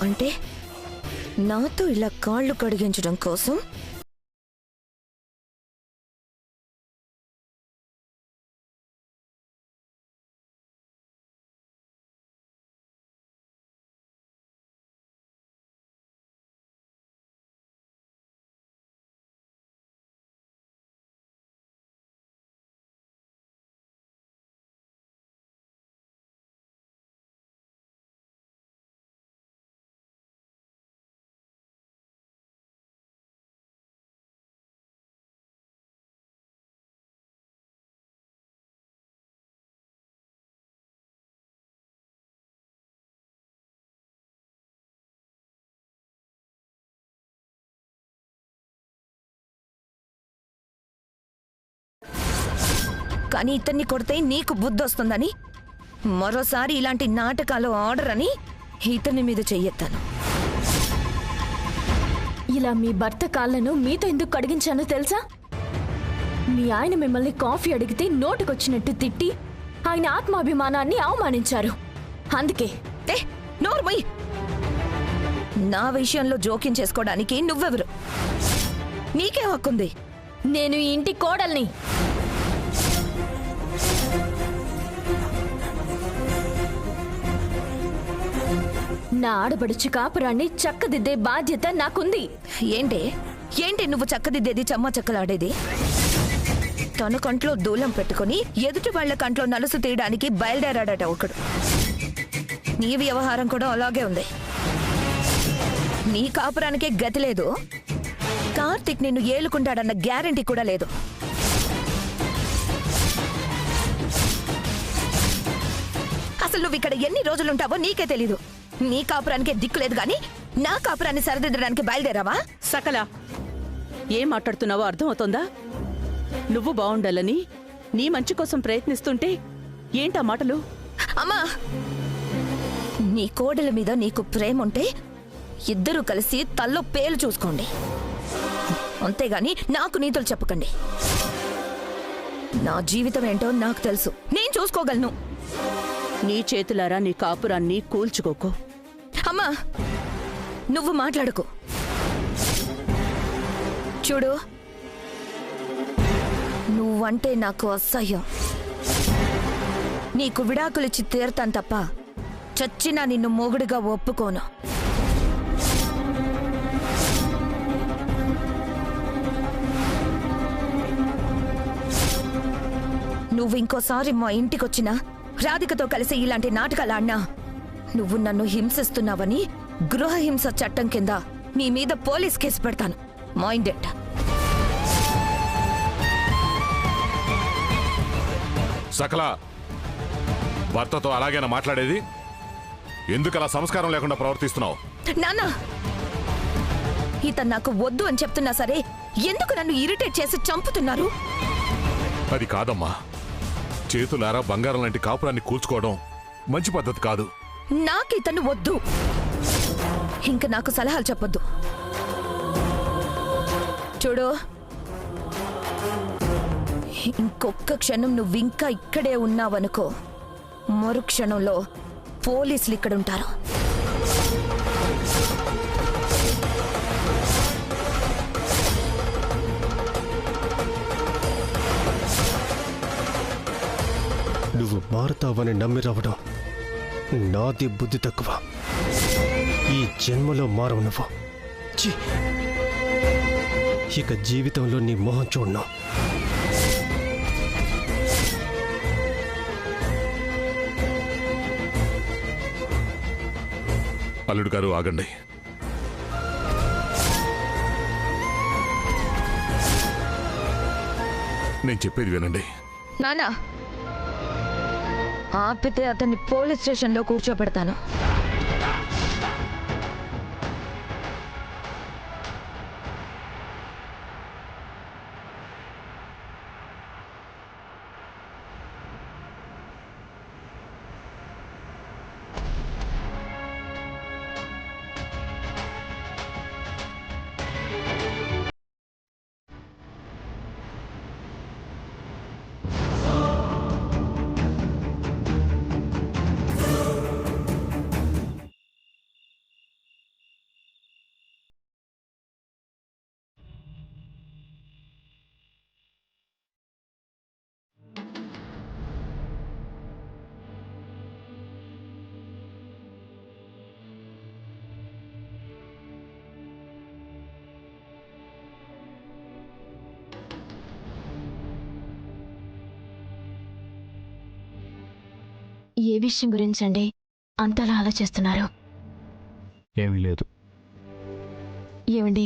అంటే నాతో ఇలా కాళ్ళు కడిగించడం కోసం కానీ ఇతన్ని కొడితే నీకు బుద్ధి వస్తుందని మరోసారి ఇలాంటి నాటకాలు ఆర్డర్ అని ఇతని మీద చెయ్యెత్తాను. ఇలా మీ భర్త కాళ్ళను మీతో ఎందుకు కడిగించానో తెలుసా? మీ ఆయన మిమ్మల్ని కాఫీ అడిగితే నోటికొచ్చినట్టు తిట్టి ఆయన ఆత్మాభిమానాన్ని అవమానించారు. అందుకే నోర్మయ్, నా విషయంలో జోక్యం చేసుకోవడానికి నువ్వెవరు? నీకే హక్కుంది. నేను ఈ ఇంటి కోడల్ని. నా ఆడబడుచు కాపురాన్ని చక్కదిద్దే బాధ్యత నాకుంది. ఏంటి నువ్వు చక్కదిద్దేది, చెమ్మ చెక్కలాడేది? తన కంట్లో దూలం పెట్టుకుని ఎదుటి వాళ్ల కంట్లో నలుసు తీయడానికి బయలుదేరాడట ఒకడు. నీ వ్యవహారం కూడా అలాగే ఉంది. నీ కాపురానికే గతి లేదు. కార్తిక్ నిన్ను ఏలుకుంటాడన్న గ్యారెంటీ కూడా లేదు. అసలు నువ్వు ఇక్కడ ఎన్ని రోజులుంటావో నీకే తెలీదు. నీ కాపురానికే దిక్కులేదు గాని నా కాపురాన్ని సరిదిద్దడానికి బయలుదేరావా? సకల, ఏం మాట్లాడుతున్నావో అర్థమవుతోందా? నువ్వు బాగుండాలని నీ మంచి కోసం ప్రయత్నిస్తుంటే ఏంటా మాటలు? అమ్మా, నీ కోడల మీద నీకు ప్రేమ ఉంటే ఇద్దరూ కలిసి తల్లో పేలు చూసుకోండి. అంతేగాని నాకు నీతులు చెప్పకండి. నా జీవితం ఏంటో నాకు తెలుసు. నేను చూసుకోగలను. నీ చేతులారా నీ కాపురాన్ని కూల్చుకోకు. అమ్మా, నువ్వు మాట్లాడుకో. చూడు, నువ్వంటే నాకు అసహ్యం. నీకు విడాకులిచ్చి తీరతాను తప్ప చచ్చినా నిన్ను మొగుడుగా ఒప్పుకోను. నువ్వు ఇంకోసారి మా ఇంటికొచ్చినా రాధికతో కలిసి ఇలాంటి నాటకాలు ఆడినా నువ్వు నన్ను హింసిస్తున్నావని గృహహింస చట్టం కింద నీ మీద పోలీస్ కేసు పెడతాను. మైండెడ్. సకల, భర్తతో అలాగేనా మాట్లాడేది? ఎందుకలా సంస్కారం లేకుండా ప్రవర్తిస్తున్నావు? నాన్న, ఇతను నాకు వద్దు అని చెప్తున్నా సరే ఎందుకు నన్ను ఇరిటేట్ చేసి చంపుతున్నారు? అది కాదమ్మా. చేతులారా బంగారం లాంటి కాపురాన్ని కూల్చుకోవడం మంచి పద్ధతి కాదు. నాకు ఇతను వద్దు. ఇంక నాకు సలహాలు చెప్పొద్దు. చూడు, ఇంకొక్క క్షణం నువ్వింకా ఇక్కడే ఉన్నావనుకో, మరుక్షణంలో పోలీసులు ఇక్కడుంటారు. నువ్వు మారుతావని నమ్మి రావడం నాది బుద్ధి తక్కువ. ఈ జన్మలో మారవు నువ్వు. ఇక జీవితంలో నీ మొహం చూడను. అల్లుడు గారు, ఆగండి. నేను చెప్పేది వినండి. నానా, ఆపితే అతన్ని పోలీస్ స్టేషన్లో కూర్చోబెడతాను. ఏ విషయం గురించండి అంతలా ఆలోచిస్తున్నారు? ఏమీ లేదు. ఏమండి,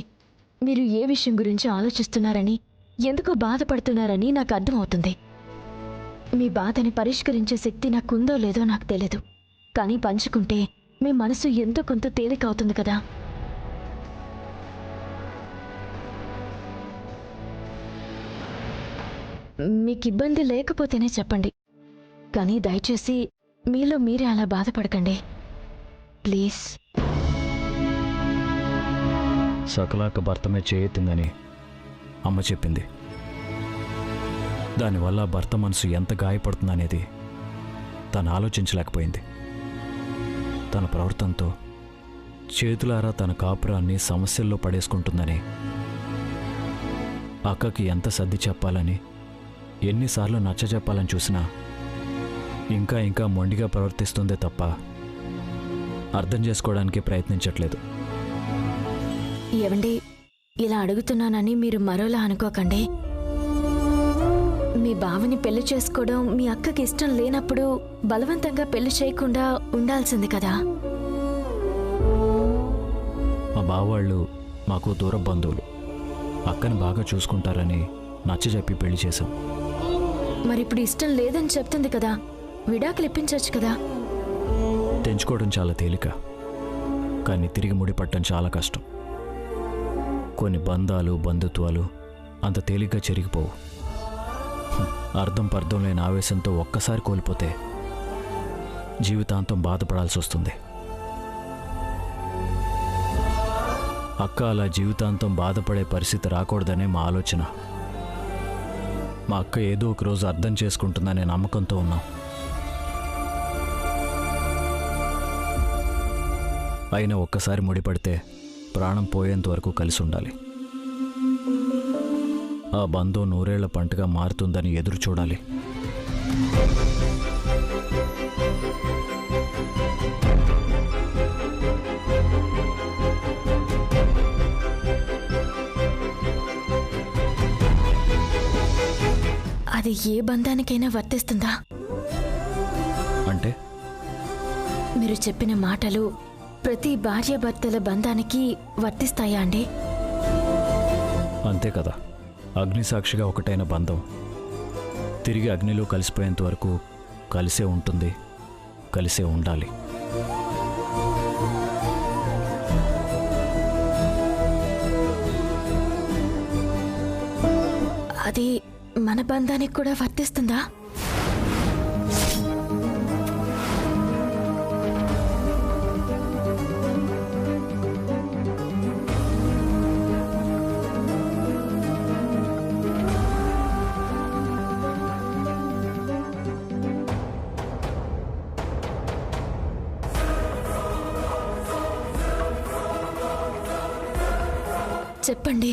మీరు ఏ విషయం గురించి ఆలోచిస్తున్నారని, ఎందుకో బాధపడుతున్నారని నాకు అర్థమవుతుంది. మీ బాధని పరిష్కరించే శక్తి నాకుందో లేదో నాకు తెలీదు, కానీ పంచుకుంటే మీ మనసు ఎంతో కొంత తేలిక అవుతుంది కదా. మీకు ఇబ్బంది లేకపోతేనే చెప్పండి, కానీ దయచేసి మీలో మీరే అలా బాధపడకండి ప్లీజ్. సకలాక భర్తమే చేయెత్తిందని అమ్మ చెప్పింది. దానివల్ల భర్త మనసు ఎంత గాయపడుతుందనేది తను ఆలోచించలేకపోయింది. తన ప్రవర్తనతో చేతులారా తన కాపురాన్ని సమస్యల్లో పడేసుకుంటుందని అక్కకి ఎంత సర్ది చెప్పాలని, ఎన్నిసార్లు నచ్చజెప్పాలని చూసినా ఇంకా ఇంకా మొండిగా ప్రవర్తిస్తుందే తప్ప అర్థం చేసుకోవడానికి ప్రయత్నించట్లేదు. ఏవండి, ఇలా అడుగుతున్నానని మీరు మరోలా అనుకోకండి. మీ బావని పెళ్లి చేసుకోవడం మీ అక్కకి ఇష్టం లేనప్పుడు బలవంతంగా పెళ్లి చేయకుండా ఉండాల్సింది కదా. మా బావవాళ్ళు మాకు దూర బంధువులు. అక్కని బాగా చూసుకుంటారని నచ్చజెప్పి పెళ్లి చేశాం. మరిప్పుడు ఇష్టం లేదని చెప్తుంది కదా, విడాకులు ఇప్పించవచ్చు కదా. తెంచుకోవడం చాలా తేలిక, కానీ తిరిగి ముడిపట్టడం చాలా కష్టం. కొన్ని బంధాలు, బంధుత్వాలు అంత తేలిగ్గా చెరిగిపోవు. అర్థం పర్థం లేని ఆవేశంతో ఒక్కసారి కోల్పోతే జీవితాంతం బాధపడాల్సి వస్తుంది. అక్క అలా జీవితాంతం బాధపడే పరిస్థితి రాకూడదనే మా ఆలోచన. మా అక్క ఏదో ఒక రోజు అర్థం చేసుకుంటుందనే నమ్మకంతో ఉన్నాం. అయినా ఒక్కసారి ముడిపడితే ప్రాణం పోయేంత వరకు కలిసి ఉండాలి. ఆ బంధం నూరేళ్ల పంటగా మారుతుందని ఎదురు చూడాలి. అది ఏ బంధానికైనా వర్తిస్తుందా? అంటే మీరు చెప్పిన మాటలు ప్రతి భార్యాభర్తల బంధానికి వర్తిస్తాయా అండి? అంతే కదా. అగ్నిసాక్షిగా ఒకటైన బంధం తిరిగి అగ్నిలో కలిసిపోయేంత వరకు కలిసే ఉంటుంది, కలిసే ఉండాలి. అది మన బంధానికి కూడా వర్తిస్తుందా? చెప్పండి,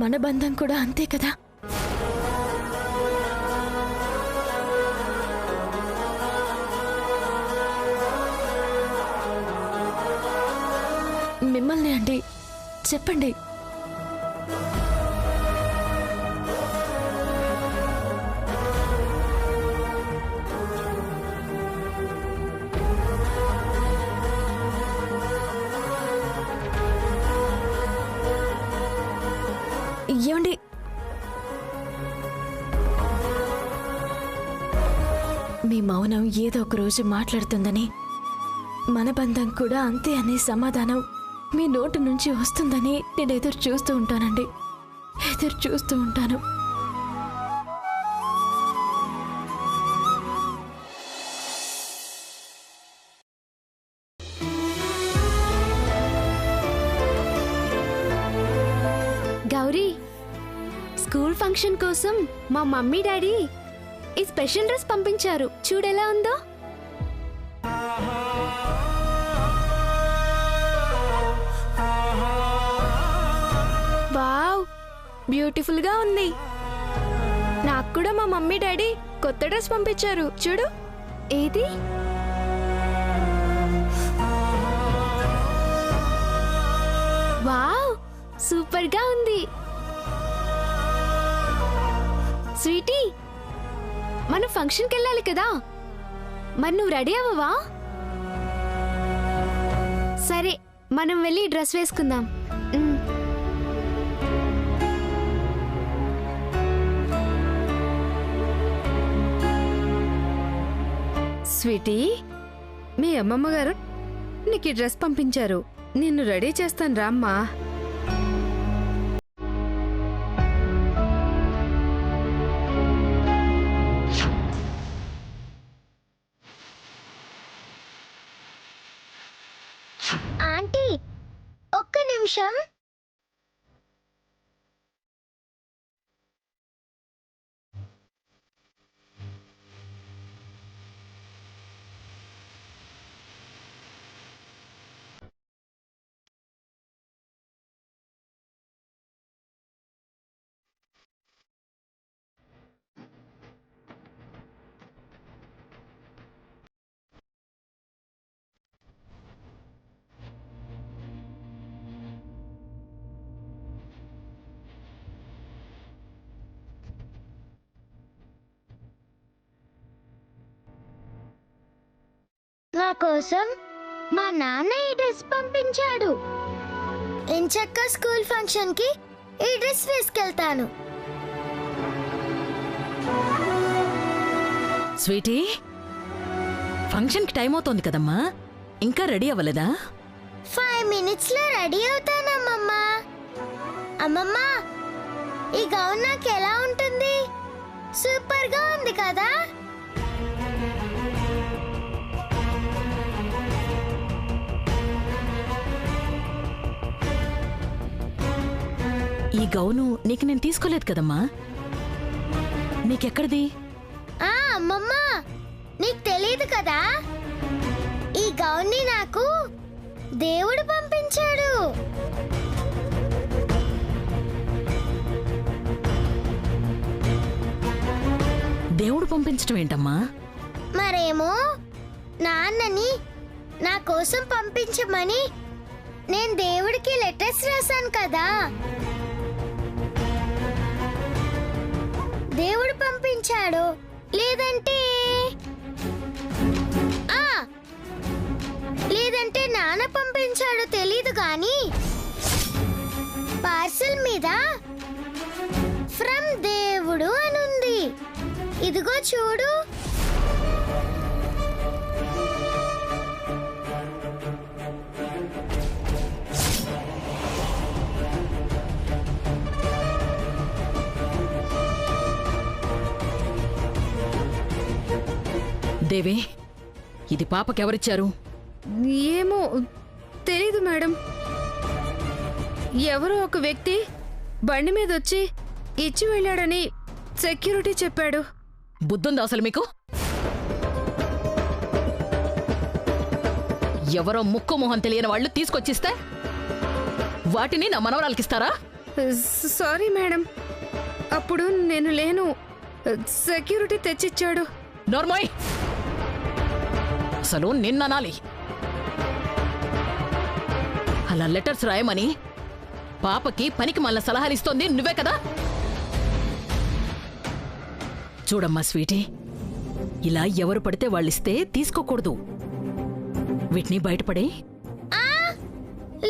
మన బంధం కూడా అంతే కదా? మిమ్మల్ని అండి, చెప్పండి. ఏమండి, మీ మౌనం ఏదో ఒక రోజు మాట్లాడుతుందని, మన బంధం కూడా అంతే అనే సమాధానం మీ నోటి నుంచి వస్తుందని నేను ఎదురు చూస్తూ ఉంటానండి, ఎదురు చూస్తూ ఉంటాను. గౌరీ, స్కూల్ ఫంక్షన్ కోసం మా మమ్మీ డాడీ ఈ స్పెషల్ డ్రెస్ పంపించారు. చూడెలా ఉందో. వావ్, బ్యూటిఫుల్ గా ఉంది. నాకు కూడా మా మమ్మీ డాడీ కొత్త డ్రెస్ పంపించారు. చూడు. ఏది? వావ్, సూపర్ గా ఉంది. స్వీటీ, మనం ఫంక్షన్కి వెళ్ళాలి కదా. మరి నువ్వు రెడీ అవ్వవా? సరే, మనం వెళ్ళి డ్రెస్ వేసుకుందాం. స్వీటీ, మీ అమ్మమ్మ గారు నీకు ఈ డ్రెస్ పంపించారు. నిన్ను రెడీ చేస్తాను రామ్మా. ఆంటీ, ఒక్క నిమిషం. నా కోసం మా నాన్న ఈ డ్రెస్ పంపించాడు. ఎంచక్క స్కూల్ ఫంక్షన్ కి ఈ డ్రెస్ వేసుకెళ్తాను. స్వీటీ, ఫంక్షన్కి టైం అవుతోంది కదమ్మా, ఇంకా రెడీ అవ్వలేదా? 5 minutes లో రెడీ అవుతానమ్మమ్మ. అమ్మమ్మ, ఈ గౌన్ నాకు ఎలా ఉంటుంది? సూపర్ గా ఉంది కదా? ఈ గౌను నీకు నేను తీసుకోలేదు కదమ్మా, నీకెక్కడిది? అమ్మమ్మ, నీకు తెలియదు కదా, ఈ గౌన్ ని నాకు దేవుడు పంపించాడు. దేవుడు పంపించడం ఏంటమ్మా? మరేమో నాన్నని నా కోసం పంపించమని నేను దేవుడికి లెటర్స్ రాశాను కదా. దేవుడు పంపించాడు, లేదంటే నాన్న పంపించాడో తెలీదు గాని పార్సల్ మీద ఫ్రమ్ దేవుడు అనుంది. ఇదిగో చూడు. దేవి, ఇది పాపకెవరిచ్చారు? ఏమో తెలీదు మేడం. ఎవరో ఒక వ్యక్తి బండి మీద వచ్చి ఇచ్చి వెళ్ళాడని సెక్యూరిటీ చెప్పాడు. బుద్ధుందా అసలు మీకు? ఎవరో ముక్కు మొహం తెలియని వాళ్ళు తీసుకొచ్చిస్తే వాటిని నా మనవరాలకిస్తారా? సారీ మేడం, అప్పుడు నేను లేను. సెక్యూరిటీ తెచ్చిచ్చాడు. నోర్మోయ్, అసలు నిన్ననాలి. అలా లెటర్స్ రాయమని పాపకి పనికి మళ్ళా సలహాలు ఇస్తోంది నువ్వే కదా? చూడమ్మా స్వీటీ, ఇలా ఎవరు పడితే వాళ్ళిస్తే తీసుకోకూడదు. వీటిని బయటపడే.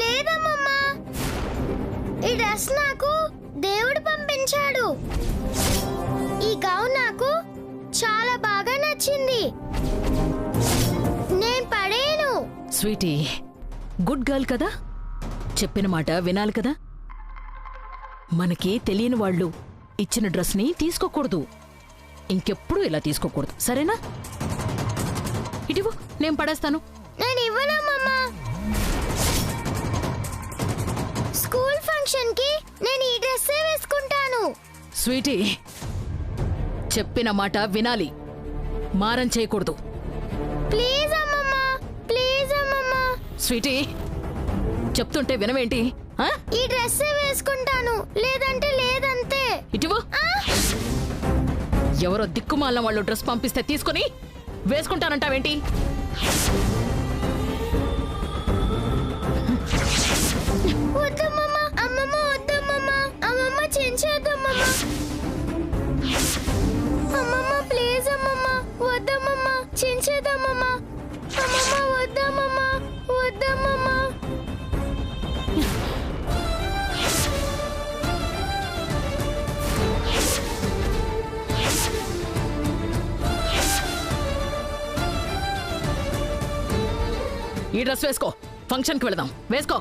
లేదమ్మమ్మా, ఈ డ్రెస్ నాకు దేవుడు పంపించాడు. ఈ గౌన్ నాకు చాలా బాగా నచ్చింది. నేను పడేను. స్వీటీ, గుడ్ గర్ల్ కదా, చెప్పిన మాట వినాలి కదా. మనకి తెలియని వాళ్ళు ఇచ్చిన డ్రెస్ని తీసుకోకూడదు. ఇంకెప్పుడు ఇలా తీసుకోకూడదు, సరేనా? ఇటివు, నేను పడేస్తాను. నేను ఇవ్వనమ్మమ్మా. స్కూల్ ఫంక్షన్ కి నేను ఈ డ్రెస్సే వేసుకుంటాను. స్వీటీ, చెప్పిన మాట వినాలి, మారం చేయకూడదు. ప్లీజ్ అమ్మమ్మా, ప్లీజ్ అమ్మమ్మా. స్వీటీ, చెప్తుంటే వినవేంటి? ఈ డ్రెస్సే వేసుకుంటాను, లేదంటే లేదంతే. ఇటువు. ఎవరో దిక్కుమాలిన వాళ్ళు డ్రెస్ పంపిస్తే తీసుకుని వేసుకుంటానంటావేంటి? వద్దమ్మమ్మా, అమ్మమ్మ వద్దమ్మమ్మా, అమ్మమ్మ చించేద్దమ్మమ్మా. అమ్మమ్మ ప్లీజ్ అమ్మమ్మ, వద్దమ్మమ్మా, చించేదమ్మా. వద్దమ్మమ్మా, వద్దమ్మమ్మా. ఈ డ్రెస్ వేసుకో, ఫంక్షన్కి వెళదాం. వేసుకో,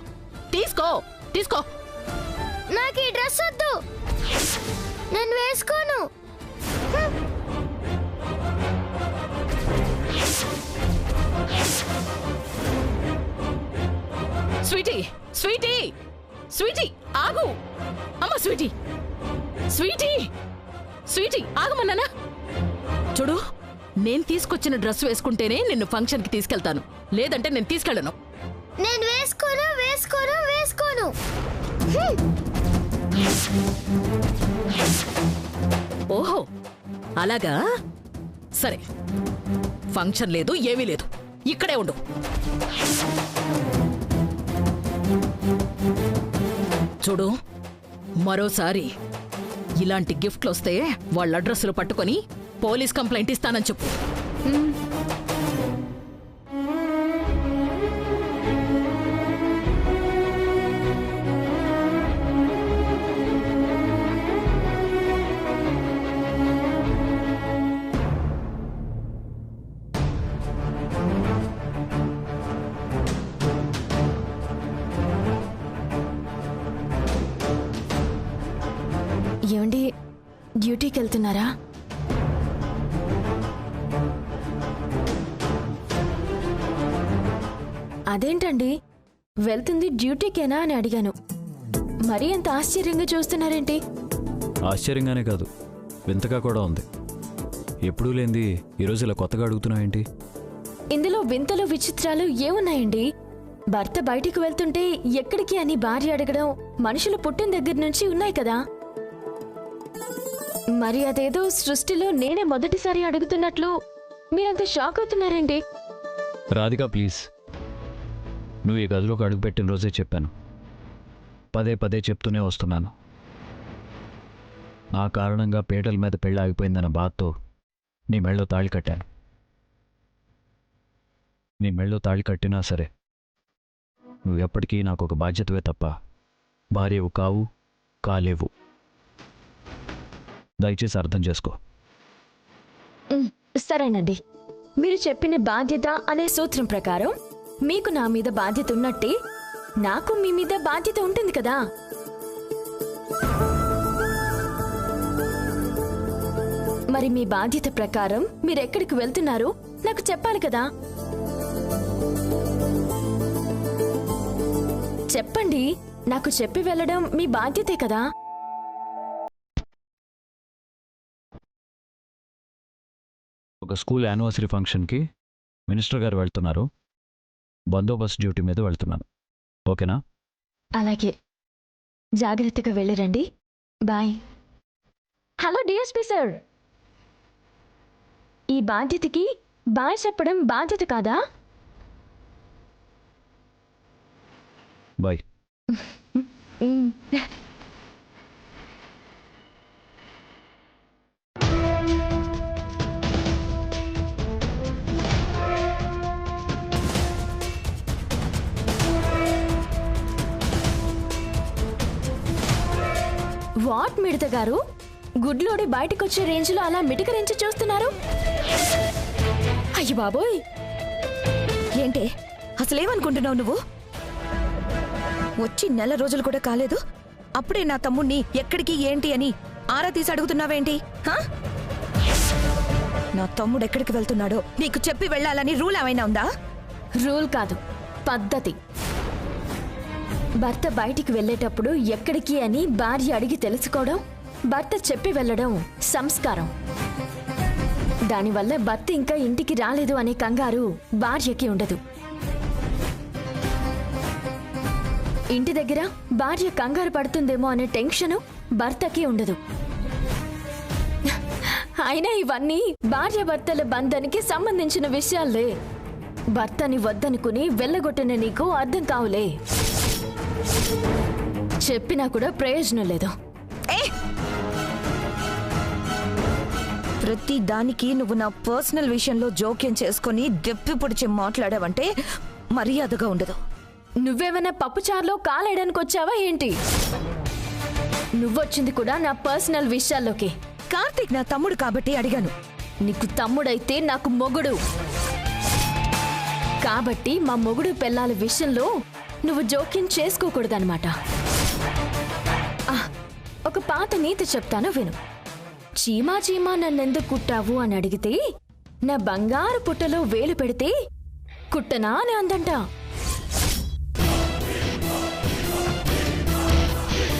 తీసుకో తీసుకో. నాకు ఈ డ్రెస్ వద్దు, నేను వేసుకోను. స్వీటీ, స్వీటీ, స్వీటీ ఆగు. అమ్మ స్వీటీ, స్వీటీ, స్వీటీ ఆగమన్నానా? చూడు, నేను తీసుకొచ్చిన డ్రెస్ వేసుకుంటేనే నిన్ను ఫంక్షన్కి తీసుకెళ్తాను, లేదంటే నేను తీసుకెళ్ళను. నేను వేసుకోను, వేసుకోను, వేసుకోను. ఓహో అలాగా, సరే. ఫంక్షన్ లేదు, ఏమీ లేదు, ఇక్కడే ఉండు. చూడు, మరోసారి ఇలాంటి గిఫ్ట్లు వస్తే వాళ్ళ అడ్రస్లు పట్టుకొని పోలీస్ కంప్లైంట్ ఇస్తానని చెప్పు. ఏమండి, డ్యూటీకి వెళ్తున్నారా? అదేంటండి, వెళ్తుంది డ్యూటీకేనా అని అడిగాను. మరీ అంత ఆశ్చర్యంగా చూస్తున్నారేంటి? ఆశ్చర్యంగానే కాదు, వింతగా కూడా ఉంది. ఎప్పుడూ లేంది ఈరోజు ఇలా కొత్తగా అడుగుతున్నావేంటి? ఇందులో వింతలు విచిత్రాలు ఏమున్నాయండి? భర్త బయటికి వెళ్తుంటే ఎక్కడికి అని భార్య అడగడం మనుషులు పుట్టిన దగ్గర నుంచి ఉన్నాయి కదా. మరి అదేదో సృష్టిలో నేనే మొదటిసారి అడుగుతున్నట్లు మీరంత షాక్ అవుతున్నారేంటి? రాధిక ప్లీజ్, నువ్వు ఈ గదిలోకి అడుగుపెట్టిన రోజే చెప్పాను, పదే పదే చెప్తూనే వస్తున్నాను. నా కారణంగా పీటల మీద పెళ్ళి ఆగిపోయిందన్న బాధతో నీ మెళ్ళో తాళి కట్టాను. నీ మెళ్ళో తాళి కట్టినా సరే నువ్వు ఎప్పటికీ నాకు ఒక బాధ్యతవే తప్ప భార్యవు కావు, కాలేవు. దయచేసి అర్థం చేసుకో. సరేనండి, మీరు చెప్పిన బాధ్యత అనే సూత్రం ప్రకారం మీకు నా మీద బాధ్యత ఉన్నట్టే నాకు మీ మీద బాధ్యత ఉంటుంది కదా. మరి మీ బాధ్యత ప్రకారం మీరెక్కడికి వెళ్తున్నారో నాకు చెప్పాలి కదా. చెప్పండి, నాకు చెప్పి వెళ్ళడం మీ బాధ్యతే కదా. ఒక స్కూల్ యానివర్సరీ ఫంక్షన్కి మినిస్టర్ గారు వెళ్తున్నారు, బందోబస్తు డ్యూటీ మీద వెళ్తున్నాను. ఓకేనా? అలాగే, జాగ్రత్తగా వెళ్ళిరండి. బాయ్. హలో డిఎస్పీ సార్, ఈ బాధ్యతకి బాయ్ చెప్పడం బాధ్యత కాదా? బాయ్. వాట్ మిడత గారు, గుడ్లోడి బయటకొచ్చే రేంజ్లో అలా మిటికరించి చూస్తున్నారు? అయ్య బాబోయ్, ఏంటే అసలేమనుకుంటున్నావు నువ్వు? వచ్చి నెల రోజులు కూడా కాలేదు, అప్పుడే నా తమ్ముణ్ణి ఎక్కడికి ఏంటి అని ఆరా తీసి అడుగుతున్నావేంటి? నా తమ్ముడు ఎక్కడికి వెళ్తున్నాడో నీకు చెప్పి వెళ్ళాలని రూల్ ఏమైనా ఉందా? రూల్ కాదు, పద్ధతి. భర్త బయటికి వెళ్ళేటప్పుడు ఎక్కడికి అని భార్య అడిగి తెలుసుకోవడం, భర్త చెప్పి వెళ్ళడం సంస్కారం. దానివల్ల భర్త ఇంకా ఇంటికి రాలేదు అనే కంగారు భార్యకి ఉండదు. ఇంటి దగ్గర భార్య కంగారు పడుతుందేమో అనే టెన్షను భర్తకి ఉండదు. అయినా ఇవన్నీ భార్యాభర్తల బంధానికి సంబంధించిన విషయాలే. భర్తని వద్దనుకుని వెళ్ళగొట్టిన నీకు అర్థం కావులే. చెప్పినా కూడా ప్రయోజనం లేదు. ప్రతి దానికి నువ్వు నా పర్సనల్ విషయంలో జోక్యం చేసుకుని దెప్పి పొడిచి మాట్లాడావంటే మర్యాదగా ఉండదు. నువ్వేమైనా పప్పుచారులో కాలేయడానికి వచ్చావా ఏంటి? నువ్వొచ్చింది కూడా నా పర్సనల్ విషయాల్లోకి. కార్తీక్ నా తమ్ముడు కాబట్టి అడిగాను. నీకు తమ్ముడైతే నాకు మొగుడు కాబట్టి మా మొగుడు పెళ్ళాల విషయంలో నువ్వు జోక్యం చేసుకోకూడదన్నమాట. ఒక పాత నీతి చెప్తాను విను. చీమా చీమా నన్నెందుకు కుట్టావు అని అడిగితే నా బంగారు పుట్టలో వేలు పెడితే కుట్టనా అని అందంట.